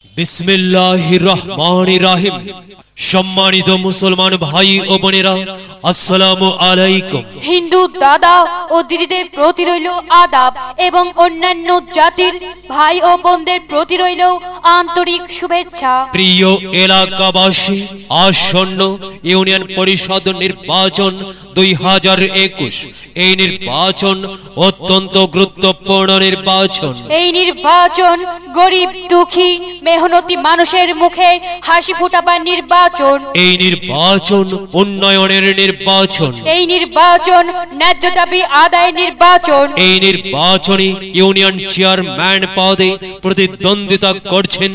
বিসমিল্লাহির রহমানির রহিম। সম্মানিত মুসলমান ভাই ও বোনেরা, আসসালামু আলাইকুম। হিন্দু দাদা ও দিদিদের প্রতি রইল আদাব এবং অন্যান্য জাতির ভাই ও বোনদের প্রতি রইল আন্তরিক শুভেচ্ছা। প্রিয় এলাকাবাসী, আসন্ন ইউনিয়ন পরিষদ নির্বাচন 2021, এই নির্বাচন অত্যন্ত গুরুত্বপূর্ণ নির্বাচন। এই নির্বাচন গরিব দুঃখী মেহনতি মানুষের মুখে হাসি ফোটাবার নির্বাচন। এই নির্বাচন উন্নয়নের নির্বাচন। এই নির্বাচন ন্যায্য দাবি আদায় নির্বাচন। এই নির্বাচনে ইউনিয়ন চেয়ারম্যান পদে প্রতিদ্বন্দ্বিতা করছেন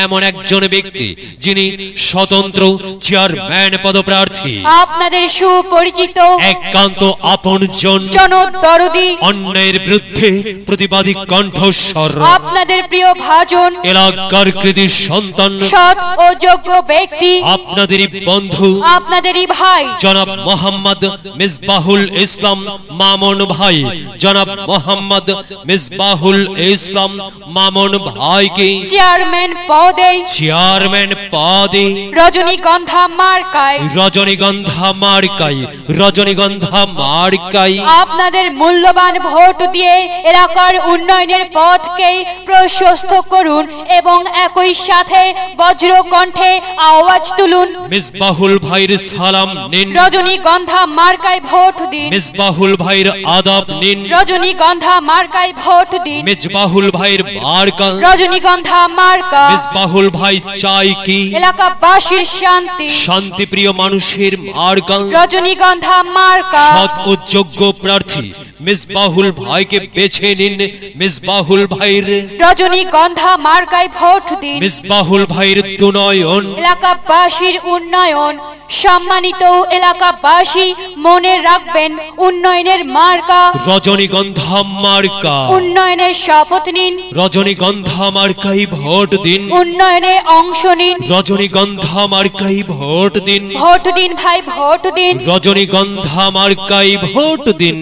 এমন একজন ব্যক্তি যিনি স্বতন্ত্র চেয়ারম্যান পদপ্রার্থী। আপনাদের সুপরিচিত একান্ত আপনজন, জনদরদি, অন্যায়ের বিরুদ্ধে প্রতিবাদী কণ্ঠস্বর, আপনাদের প্রিয় ভাজন, এলাকার কৃতি সন্তান, সৎ ও যোগ্য ব্যক্তি, আপনাদেরই বন্ধু, আপনাদেরই ভাই জনাব মোহাম্মদ মিসবাহুল ইসলাম মামুন ভাই। জনাব মোহাম্মদ মিসবাহুল ইসলাম মামুন ভাইকে চেয়ারম্যান পদে রজনীগন্ধা মার্কায় আপনাদের মূল্যবান ভোট দিয়ে এলাকার উন্নয়নের পথকে প্রশস্ত করুন এবং একই সাথে বজ্র কণ্ঠে আওয়াজ তুলুন। মিসবাহুল ভাইয়ের সালাম নিন, রজনীগন্ধা মার্কায় ভোট দিন। মিসবাহুল ভাইয়ের আদাব নিন, রজনীগন্ধা মার্কায় ভোট দিন। মিসবাহুল ভাইয়ের মার্কা রজনীগন্ধা মার্কা। মিসবাহুল ভাই চাই কি এলাকাবাসীর শান্তিপ্রিয় মানুষের মার্কা। রজনীগন্ধা মার্কা। সৎ ও যোগ্য প্রার্থী মিসবাহুল ভাইকে বেছে নিন। মিসবাহুল ভাইয়ের রজনীগন্ধা মার্কায় ভোট দিন। মিসবাহুল ভাইয়ের উন্নয়ন, এলাকাবাসীর উন্নয়ন। সম্মানিত এলাকাবাসী, মনে রাখবেন উন্নয়নের মার্কা রজনীগন্ধা মার্কা। উন্নয়নের শপথ নিন, রজনীগন্ধা মার্কায় ভোট দিন। উন্নয়নে অংশ নিন, রজনীগন্ধা মার্কায় ভোট দিন। ভোট দিন ভাই, ভোট দিন। রজনীগন্ধা মার্কায় ভোট দিন।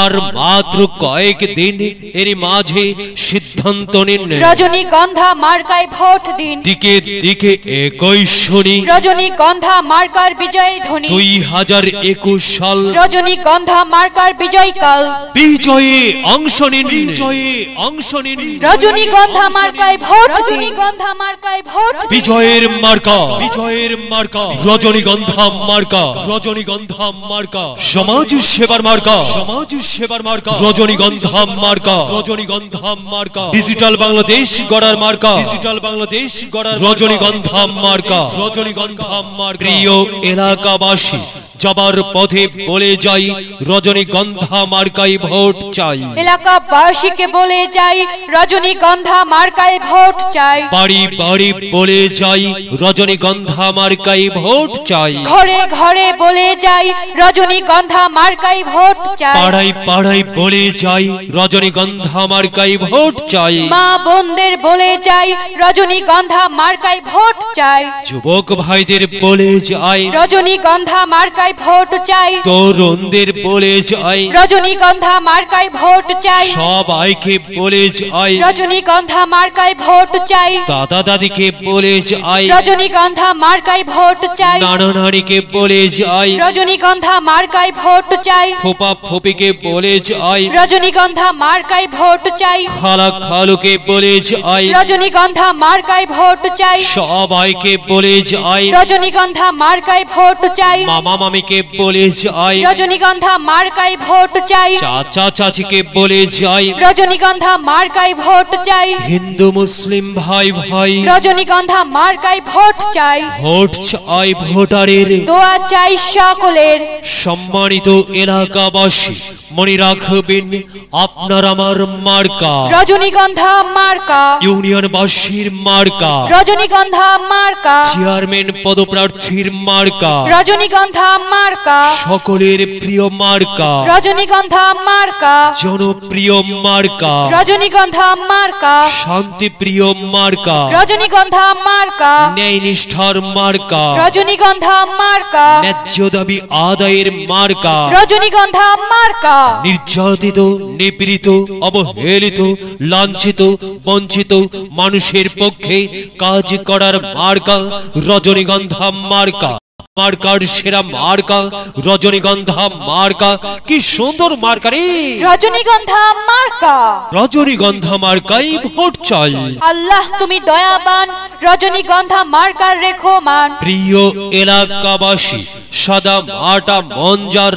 আর মাত্র কয়েক দিন এর মাঝে সিদ্ধান্ত নিন। রজনীগন্ধা মার্কায় ভোট দিন। দিকে দিকে একই শুনি রজনীগন্ধা মার্কার বিজয় ধ্বনি। 2021 সাল রজনীগন্ধা মার্কার বিজয়কাল। বিজয়ে অংশ নিন, বিজয়ে অংশ নিন। রজনীগন্ধা মার্কায় ভোট, রজনীগন্ধা মার্কায় ভোট। বিজয়ের মার্কা, বিজয়ের মার্কা রজনীগন্ধা মার্কা। রজনীগন্ধা মার্কা সমাজ সেবার মার্কা, সমাজ সেবার মার্কা রজনীগন্ধা মার্কা। রজনীগন্ধা মার্কা ডিজিটাল বাংলাদেশ গড়ার মার্কা, ডিজিটাল বাংলাদেশ গড়ার রজনীগন্ধা মার্কা। রজনীগন্ধা মার্কা। প্রিয় এলাকাবাসী, যাবার পথে বলে যাই রজনীগন্ধা মার্কায় ভোট চাই। এলাকাবাসীকে বলে যাই রজনীগন্ধা মার্কায় ভোট চাই। বাড়ি বাড়ি বলে যাই রজনীগন্ধা মার্কায় ভোট চাই। ঘরে ঘরে বলে যাই রজনীগন্ধা মার্কায় ভোট চাই। পাড়ায় পাড়ায় বলে যাই রজনীগন্ধা মার্কায় ভোট চাই। মা বোনদের বলে যাই রজনীগন্ধা মার্কায় ভোট চাই। যুবক ভাইদের বলে যাই রজনীগন্ধা মার্কায় ভোট চাই। তরুণদের বলে যাই রজনীগন্ধা মার্কায় ভোট চাই। সবাইকে বলে যাই রজনীগন্ধা মার্কায় ভোট চাই। দাদা দাদিকে বলে যাই রজনীগন্ধা মার্কায় ভোট চাই। নানা নানিকে বলে যাই রজনীগন্ধা মার্কায় ভোট চাই। ফোপা ফোপিকে বলে যাই রজনীগন্ধা মার্কায় ভোট চাই। খালা খালুকে বলে যাই রজনীগন্ধা মার্কায় ভোট চাই। সবাইকে বলে যাই রজনীগন্ধা মার্কায় ভোট চাই। মামা মামিকে বলে যাই রজনীগন্ধা মার্কায় ভোট চাই। চাচা চাচিকে বলে যাই রজনীগন্ধা মার্কায় ভোট চাই। হিন্দু মুসলিম ভাই ভাই রজনীগন্ধা মার্কায় ভোট চাই। ভোট চাই ভোটারের, দোয়া চাই সকলের। সম্মানিত এলাকাবাসী, মনে রাখবেন আপনার আমার মার্কা রজনীগন্ধা মার্কা, ইউনিয়নবাসীর মার্কা, রজনীগন্ধা মার্কা, চেয়ারম্যান পদপ্রার্থীর মার্কা, রজনীগন্ধা মার্কা, সকলের প্রিয় মার্কা, রজনীগন্ধা মার্কা, জনপ্রিয় মার্কা, রজনীগন্ধা মার্কা, শান্তিপ্রিয় মার্কা, রজনীগন্ধা মার্কা, ন্যায় নিষ্ঠার মার্কা, রজনীগন্ধা মার্কা, ন্যায্য দাবি আদায়ের মার্কা, রজনীগন্ধা মার্কা। নির্যাতিত, নিপীড়িত, অবহেলিত, লাঞ্ছিত, বঞ্চিত মানুষের পক্ষে কাজ করার মার্কা রজনীগন্ধা মার্কা। মার্কার সেরা মার্কা রজনীগন্ধা মার্কা। কি সুন্দর মার্কা রে, রজনীগন্ধা মার্কা। রজনীগন্ধা মার্কাই ভোট চাই। আল্লাহ তুমি দয়াবান, রজনীগন্ধা মার্কার রেখো মান। প্রিয় এলাকাবাসী, সাদা মাটা মঞ্জার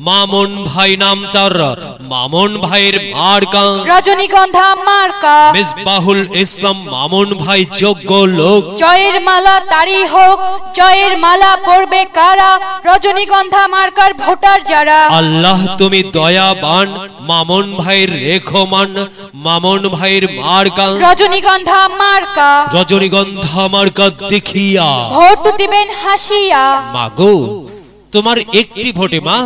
মামুন ভাই নাম তার, মামুন ভাইয়ের মার্কা রজনীগন্ধা মার্কা। মিসবাহুল ইসলাম মামুন ভাই যোগ্য লোক। জয়ের মালা তারি হোক, জয়ের মালা পড়বে কারা, রজনীগন্ধা মার্কার ভোটার যারা। আল্লাহ তুমি দয়াবান, মামুন ভাইয়ের রেখমান, মামুন ভাইয়ের মার্কা রজনীগন্ধা মার্কা। রজনীগন্ধা মার্কা দেখিয়া ভোট দিবেন হাসিয়া। মাগো তোমার একটি ভোটে মা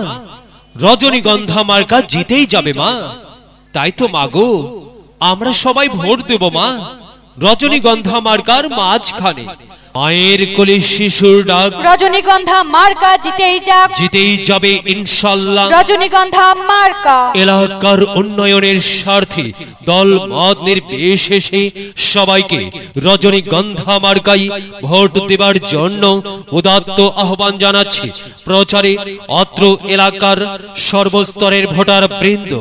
রজনীগন্ধা মার্কা জিতেই যাবে মা। তাই তো মাগো আমরা সবাই ভোট দেব মা রজনীগন্ধা মার্কার মাঝখানে। মায়ের কোলে শিশুর ডাক, রজনীগন্ধা মার্কা জিতেই যাক, জিতেই যাবে ইনশাল্লাহ। রজনীগন্ধা মার্কা। এলাকার উন্নয়নের স্বার্থে দল মত নির্বিশেষে সবাইকে রজনীগন্ধা মার্কাই ভোট দেবার জন্য উদাত্ত আহ্বান জানাচ্ছি। প্রচারে অত্র এলাকার সর্বস্তরের ভোটার বৃন্দ।